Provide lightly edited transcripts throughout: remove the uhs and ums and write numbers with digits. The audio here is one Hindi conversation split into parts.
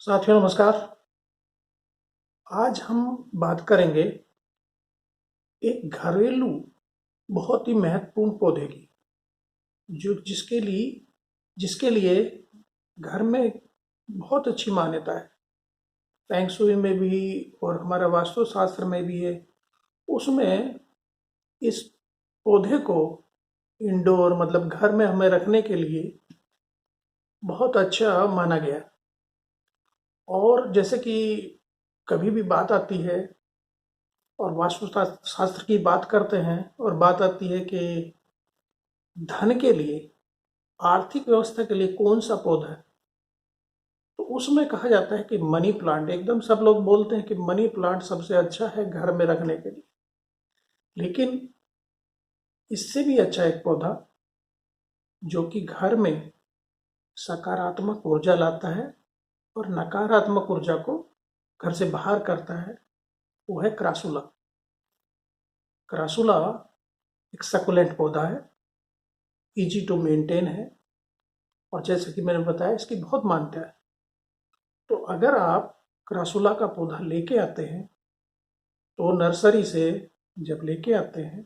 साथियों नमस्कार। आज हम बात करेंगे एक घरेलू बहुत ही महत्वपूर्ण पौधे की, जो जिसके लिए घर में बहुत अच्छी मान्यता है। फेंग शुई में भी और हमारा वास्तु शास्त्र में भी है। उसमें इस पौधे को इंडोर मतलब घर में हमें रखने के लिए बहुत अच्छा माना गया। और जैसे कि कभी भी बात आती है और वास्तु शास्त्र की बात करते हैं और बात आती है कि धन के लिए, आर्थिक व्यवस्था के लिए कौन सा पौधा है, तो उसमें कहा जाता है कि मनी प्लांट। एकदम सब लोग बोलते हैं कि मनी प्लांट सबसे अच्छा है घर में रखने के लिए। लेकिन इससे भी अच्छा एक पौधा जो कि घर में सकारात्मक ऊर्जा लाता है और नकारात्मक ऊर्जा को घर से बाहर करता है, वो है क्रासुला। क्रासुला एक सकुलेंट पौधा है, इजी टू मेंटेन है, और जैसे कि मैंने बताया इसकी बहुत मान्यता है। तो अगर आप क्रासुला का पौधा लेके आते हैं तो नर्सरी से जब लेके आते हैं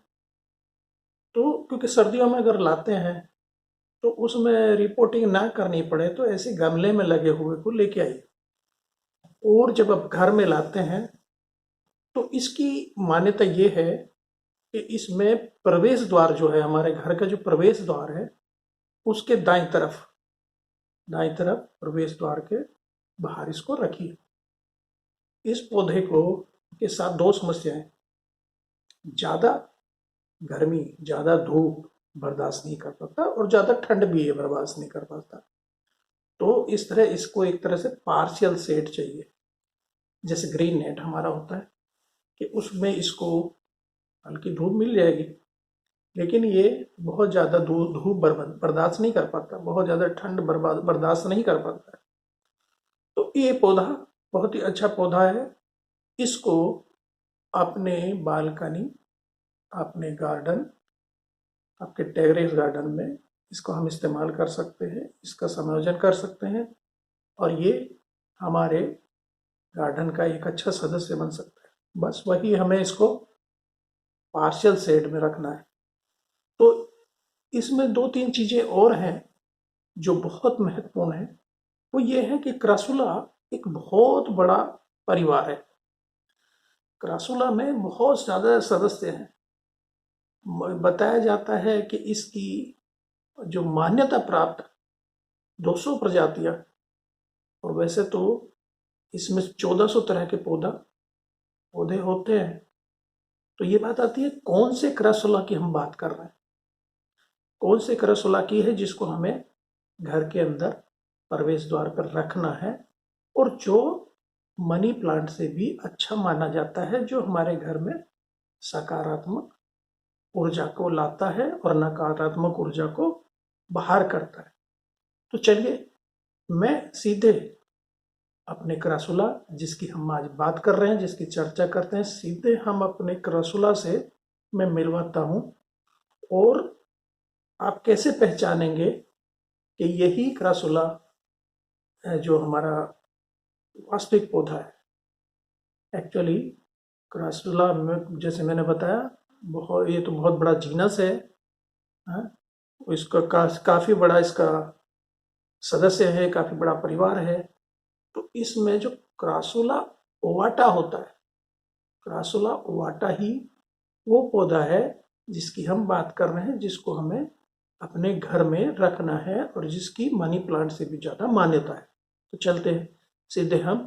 तो क्योंकि सर्दियों में अगर लाते हैं तो उसमें रिपोर्टिंग ना करनी पड़े तो ऐसे गमले में लगे हुए को लेके आइए। और जब आप घर में लाते हैं तो इसकी मान्यता ये है कि इसमें प्रवेश द्वार जो है, हमारे घर का जो प्रवेश द्वार है, उसके दाईं तरफ प्रवेश द्वार के बाहर इसको रखिए। इस पौधे को के साथ दो समस्याएं: ज़्यादा गर्मी, ज़्यादा धूप बर्दाश्त नहीं कर पाता और ज़्यादा ठंड भी ये बर्दाश्त नहीं कर पाता। तो इस तरह इसको एक तरह से पार्शियल शेड चाहिए, जैसे ग्रीन नेट हमारा होता है कि उसमें इसको हल्की धूप मिल जाएगी, लेकिन ये बहुत ज़्यादा धूप बर्दाश्त नहीं कर पाता, बहुत ज़्यादा ठंड बर्दाश्त नहीं कर पाता है। तो ये पौधा बहुत ही अच्छा पौधा है। इसको अपने बालकनी, अपने गार्डन, आपके टेरेस गार्डन में इसको हम इस्तेमाल कर सकते हैं, इसका संयोजन कर सकते हैं और ये हमारे गार्डन का एक अच्छा सदस्य बन सकता है। बस वही हमें इसको पार्शियल शेड में रखना है। तो इसमें दो तीन चीज़ें और हैं जो बहुत महत्वपूर्ण है। वो ये है कि क्रासुला एक बहुत बड़ा परिवार है। क्रासुला में बहुत ज़्यादा सदस्य हैं। बताया जाता है कि इसकी जो मान्यता प्राप्त 200 प्रजातियां, और वैसे तो इसमें 1400 तरह के पौधे होते हैं। तो ये बात आती है कौन से क्रासुला की हम बात कर रहे हैं, कौन से क्रासुला की है जिसको हमें घर के अंदर प्रवेश द्वार पर रखना है, और जो मनी प्लांट से भी अच्छा माना जाता है, जो हमारे घर में सकारात्मक ऊर्जा को लाता है और नकारात्मक ऊर्जा को बाहर करता है। तो चलिए मैं सीधे अपने क्रासुला, जिसकी हम आज बात कर रहे हैं, जिसकी चर्चा करते हैं, सीधे हम अपने क्रासुला से मैं मिलवाता हूँ। और आप कैसे पहचानेंगे कि यही क्रासुला है जो हमारा वास्तविक पौधा है। एक्चुअली क्रासुला में, जैसे मैंने बताया, ये तो बहुत बड़ा जीनस है। हाँ? इसका काफ़ी बड़ा इसका सदस्य है, काफ़ी बड़ा परिवार है। तो इसमें जो क्रासुला ओवाटा होता है, क्रासुला ओवाटा ही वो पौधा है जिसकी हम बात कर रहे हैं, जिसको हमें अपने घर में रखना है और जिसकी मनी प्लांट से भी ज़्यादा मान्यता है। तो चलते हैं सीधे हम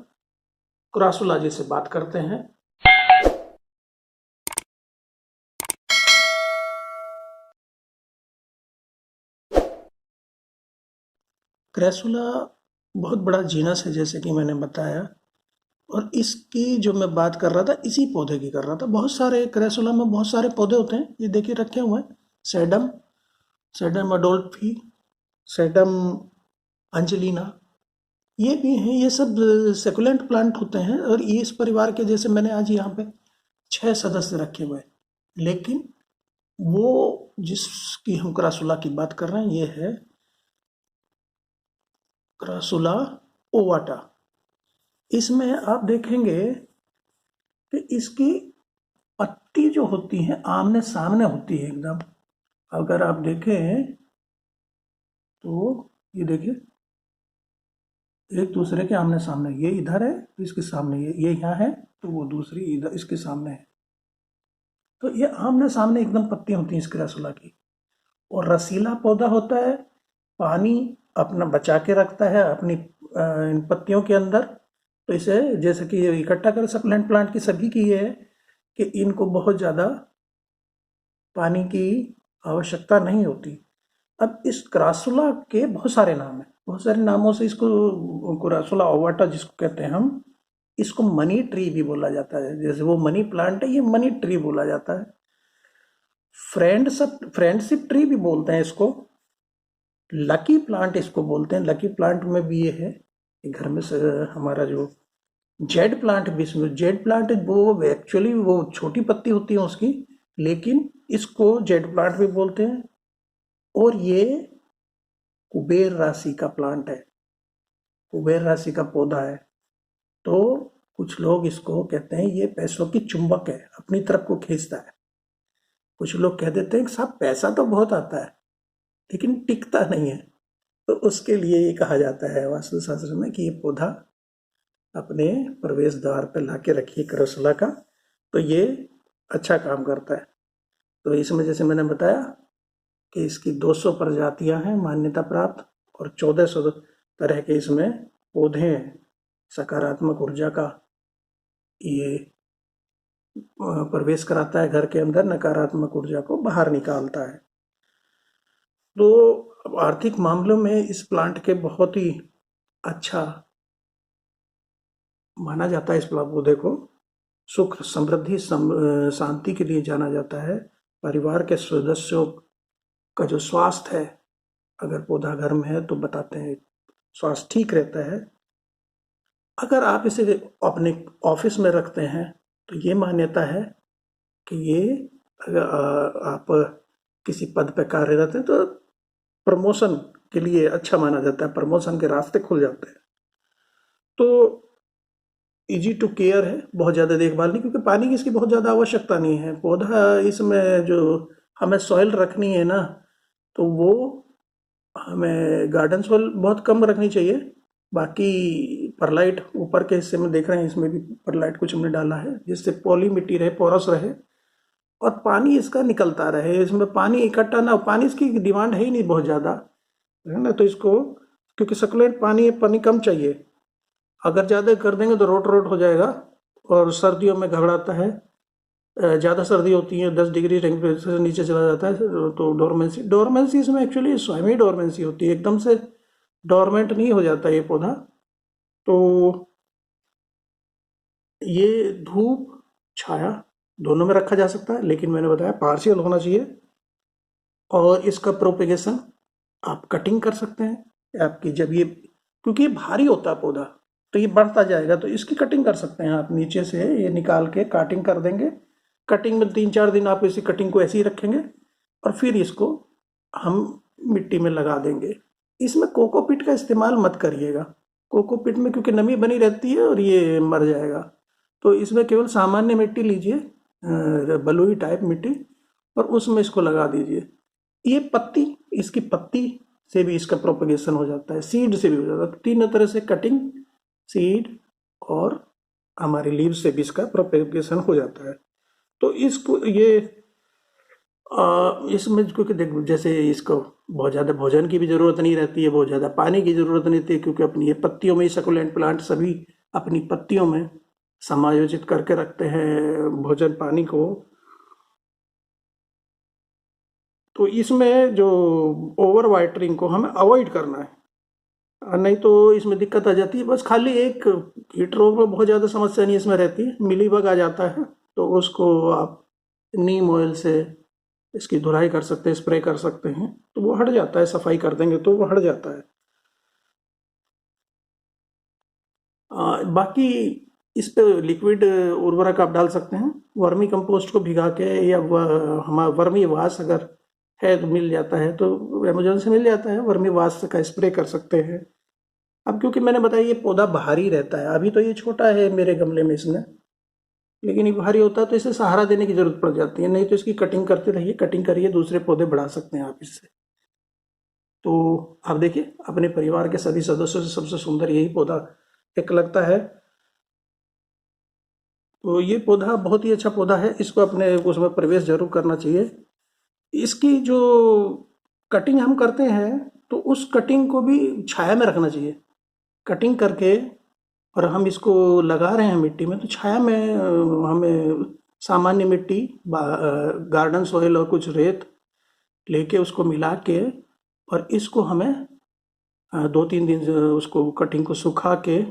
क्रासुला जी से बात करते हैं। क्रासुला बहुत बड़ा जीनस है, जैसे कि मैंने बताया, और इसकी जो मैं बात कर रहा था इसी पौधे की कर रहा था। बहुत सारे क्रासुला में बहुत सारे पौधे होते हैं, ये देखिए रखे हुए हैं। सैडम, सैडम अडोल्फी, सैडम अंजलिना, ये भी हैं। ये सब सेकुलेंट प्लांट होते हैं और ये इस परिवार के, जैसे मैंने आज यहाँ पे 6 सदस्य रखे हुए हैं। लेकिन वो जिसकी हम क्रासुला की बात कर रहे हैं, ये है क्रासुला ओवाटा। इसमें आप देखेंगे कि इसकी पत्ती जो होती है आमने सामने होती है एकदम। अगर आप देखें तो ये देखिए एक दूसरे के आमने सामने, ये इधर है तो इसके सामने, ये यहाँ है तो वो दूसरी इधर इसके सामने है। तो ये आमने सामने एकदम पत्ती होती हैं इसकी रसुला की। और रसीला पौधा होता है, पानी अपना बचा के रखता है अपनी इन पत्तियों के अंदर। तो इसे जैसे कि ये इकट्ठा कर सक्लेंट प्लांट की सभी की ये है कि इनको बहुत ज़्यादा पानी की आवश्यकता नहीं होती। अब इस क्रासुला के बहुत सारे नाम हैं, बहुत सारे नामों से इसको क्रासुला ओवाटा जिसको कहते हैं हम, इसको मनी ट्री भी बोला जाता है। जैसे वो मनी प्लांट है, ये मनी ट्री बोला जाता है। फ्रेंडशिप ट्री भी बोलते हैं इसको। लकी प्लांट इसको बोलते हैं। लकी प्लांट में भी ये है कि घर में से हमारा जो जेड प्लांट भी, इसमें जेड प्लांट वो एक्चुअली वो छोटी पत्ती होती है उसकी, लेकिन इसको जेड प्लांट भी बोलते हैं। और ये कुबेर राशि का प्लांट है, कुबेर राशि का पौधा है। तो कुछ लोग इसको कहते हैं ये पैसों की चुंबक है, अपनी तरफ को खींचता है। कुछ लोग कह देते हैं कि साहब पैसा तो बहुत आता है लेकिन टिकता नहीं है। तो उसके लिए ये कहा जाता है वास्तुशास्त्र में कि ये पौधा अपने प्रवेश द्वार पर ला के रखिए करसला का, तो ये अच्छा काम करता है। तो इसमें जैसे मैंने बताया कि इसकी 200 प्रजातियां हैं मान्यता प्राप्त, और 1400 तरह के इसमें पौधे हैं। सकारात्मक ऊर्जा का ये प्रवेश कराता है घर के अंदर, नकारात्मक ऊर्जा को बाहर निकालता है। तो आर्थिक मामलों में इस प्लांट के बहुत ही अच्छा माना जाता है। इस पौधे को सुख समृद्धि शांति के लिए जाना जाता है। परिवार के सदस्यों का जो स्वास्थ्य है, अगर पौधा घर में है तो बताते हैं स्वास्थ्य ठीक रहता है। अगर आप इसे अपने ऑफिस में रखते हैं तो ये मान्यता है कि ये अगर आप किसी पद पर कार्यरत हैं तो प्रमोशन के लिए अच्छा माना जाता है, प्रमोशन के रास्ते खुल जाते हैं। तो इजी टू केयर है, बहुत ज़्यादा देखभाल नहीं, क्योंकि पानी की इसकी बहुत ज़्यादा आवश्यकता नहीं है। पौधा इसमें जो हमें सॉइल रखनी है ना, तो वो हमें गार्डन सॉइल बहुत कम रखनी चाहिए। बाकी परलाइट ऊपर के हिस्से में देख रहे हैं, इसमें भी परलाइट कुछ हमने डाला है जिससे पॉली मिट्टी रहे, पोरस रहे और पानी इसका निकलता रहे। इसमें पानी इकट्ठा ना हो, पानी इसकी डिमांड है ही नहीं बहुत ज़्यादा, है ना। तो इसको क्योंकि सकुलेंट पानी कम चाहिए, अगर ज़्यादा कर देंगे तो रोट रोट हो जाएगा और सर्दियों में घबराता है। ज़्यादा सर्दी होती है, 10 डिग्री टेम्परेचर से नीचे चला जाता है तो डोरमेंसी इसमें एक्चुअली स्वयं ही डोरमेंसी होती है, एकदम से डोरमेंट नहीं हो जाता ये पौधा। तो ये धूप छाया दोनों में रखा जा सकता है, लेकिन मैंने बताया पार्शियल होना चाहिए। और इसका प्रोपेगेशन आप कटिंग कर सकते हैं। आपकी जब ये, क्योंकि ये भारी होता है पौधा तो ये बढ़ता जाएगा, तो इसकी कटिंग कर सकते हैं आप। नीचे से ये निकाल के कटिंग कर देंगे। कटिंग में 3-4 दिन आप इसी कटिंग को ऐसे ही रखेंगे और फिर इसको हम मिट्टी में लगा देंगे। इसमें कोकोपीट का इस्तेमाल मत करिएगा, कोकोपीट में क्योंकि नमी बनी रहती है और ये मर जाएगा। तो इसमें केवल सामान्य मिट्टी लीजिए, बलुई टाइप मिट्टी, और उसमें इसको लगा दीजिए। ये पत्ती, इसकी पत्ती से भी इसका प्रोपगेशन हो जाता है, सीड से भी हो जाता है। तीनों तरह से कटिंग, सीड और हमारे लीव से भी इसका प्रोपगेशन हो जाता है। तो इसको ये इसमें क्योंकि देखो जैसे इसको बहुत ज़्यादा भोजन की भी ज़रूरत नहीं रहती है, बहुत ज़्यादा पानी की ज़रूरत नहीं रहती है, क्योंकि अपनी ये पत्तियों में ही सकुलेंट प्लांट सभी अपनी पत्तियों में समायोजित करके रखते हैं भोजन पानी को। तो इसमें जो ओवर वाटरिंग को हमें अवॉइड करना है, नहीं तो इसमें दिक्कत आ जाती है। बस खाली एक कीट रोग में बहुत ज़्यादा समस्या नहीं इसमें रहती है, मिलीबग आ जाता है तो उसको आप नीम ऑयल से इसकी धुलाई कर सकते हैं, स्प्रे कर सकते हैं तो वो हट जाता है, सफाई कर देंगे तो वो हट जाता है। बाकी इस पे लिक्विड उर्वरक आप डाल सकते हैं, वर्मी कंपोस्ट को भिगा के, या हमारा वर्मी वाश अगर है तो मिल जाता है, तो अमेजोन से मिल जाता है, वर्मी वाश का स्प्रे कर सकते हैं। अब क्योंकि मैंने बताया ये पौधा बाहरी रहता है, अभी तो ये छोटा है मेरे गमले में इसमें, लेकिन ये भारी होता है तो इसे सहारा देने की जरूरत पड़ जाती है, नहीं तो इसकी कटिंग करते रहिए, कटिंग करिए, दूसरे पौधे बढ़ा सकते हैं आप इससे। तो आप देखिए अपने परिवार के सभी सदस्यों से सबसे सुंदर यही पौधा एक लगता है। तो ये पौधा बहुत ही अच्छा पौधा है, इसको अपने उसमें प्रवेश जरूर करना चाहिए। इसकी जो कटिंग हम करते हैं तो उस कटिंग को भी छाया में रखना चाहिए। कटिंग करके और हम इसको लगा रहे हैं मिट्टी में तो छाया में हमें सामान्य मिट्टी, गार्डन सॉइल और कुछ रेत लेके उसको मिला के, और इसको हमें 2-3 दिन उसको कटिंग को सुखा के,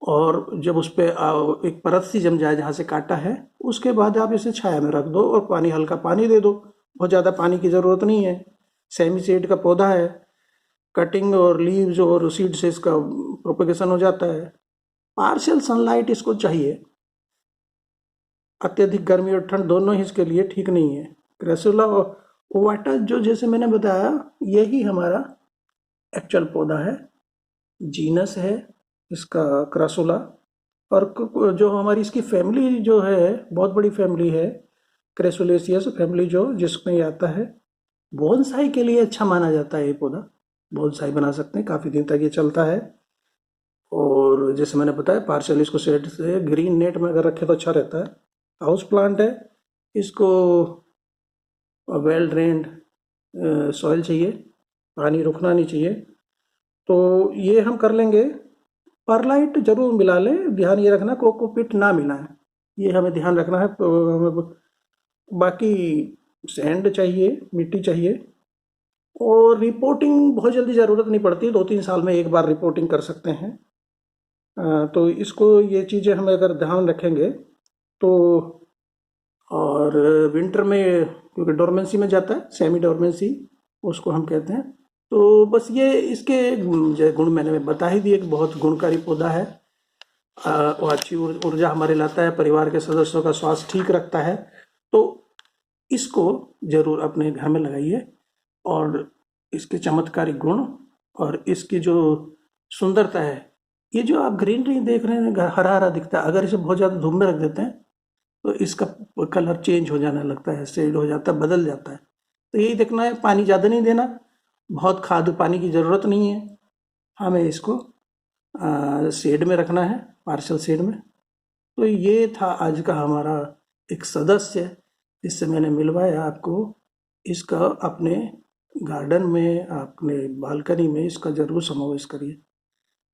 और जब उस पर एक परत सी जम जाए जहाँ से काटा है, उसके बाद आप इसे छाया में रख दो और पानी, हल्का पानी दे दो, बहुत ज़्यादा पानी की ज़रूरत नहीं है। सेमी सीड का पौधा है, कटिंग और लीव्स और सीड से इसका प्रोपेगेशन हो जाता है। पार्शियल सनलाइट इसको चाहिए, अत्यधिक गर्मी और ठंड दोनों ही इसके लिए ठीक नहीं है। क्रेसुला ओवाटा जो जैसे मैंने बताया यही हमारा एक्चुअल पौधा है, जीनस है इसका क्रासुला। और जो हमारी इसकी फैमिली जो है बहुत बड़ी फैमिली है, क्रेसुलेसियस फैमिली जो जिसमें ये आता है। बोनसाई के लिए अच्छा माना जाता है ये पौधा, बोनसाई बना सकते हैं, काफ़ी दिन तक ये चलता है। और जैसे मैंने बताया पार्शियल इसको शेड से ग्रीन नेट में अगर रखे तो अच्छा रहता है। हाउस प्लांट है, इसको वेल ड्रेन्ड सॉइल चाहिए, पानी रुकना नहीं चाहिए। तो ये हम कर लेंगे। परलाइट जरूर मिला लें, ध्यान ये रखना कोकोपीट ना मिलाएं, ये हमें ध्यान रखना है। बाकी सैंड चाहिए, मिट्टी चाहिए। और रिपोर्टिंग बहुत जल्दी ज़रूरत नहीं पड़ती, 2-3 साल में एक बार रिपोर्टिंग कर सकते हैं। तो इसको ये चीज़ें हम अगर ध्यान रखेंगे तो। और विंटर में क्योंकि डोरमेंसी में जाता है, सेमी डोरमेंसी उसको हम कहते हैं। तो बस ये इसके जो गुण मैंने बता ही दिए कि बहुत गुणकारी पौधा है। वो अच्छी ऊर्जा हमारे लाता है, परिवार के सदस्यों का स्वास्थ्य ठीक रखता है। तो इसको जरूर अपने घर में लगाइए, और इसके चमत्कारी गुण और इसकी जो सुंदरता है, ये जो आप ग्रीनरी देख रहे हैं हरा हरा दिखता है, अगर इसे बहुत ज़्यादा धूप में रख देते हैं तो इसका कलर चेंज हो जाने लगता है, शेड हो जाता है, बदल जाता है। तो यही देखना है, पानी ज़्यादा नहीं देना, बहुत खाद पानी की ज़रूरत नहीं है, हमें इसको शेड में रखना है, पार्शियल शेड में। तो ये था आज का हमारा एक सदस्य जिससे मैंने मिलवाया आपको। इसका अपने गार्डन में, अपने बालकनी में इसका ज़रूर समावेश करिए।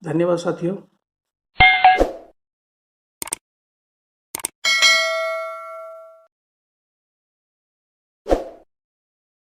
धन्यवाद साथियों।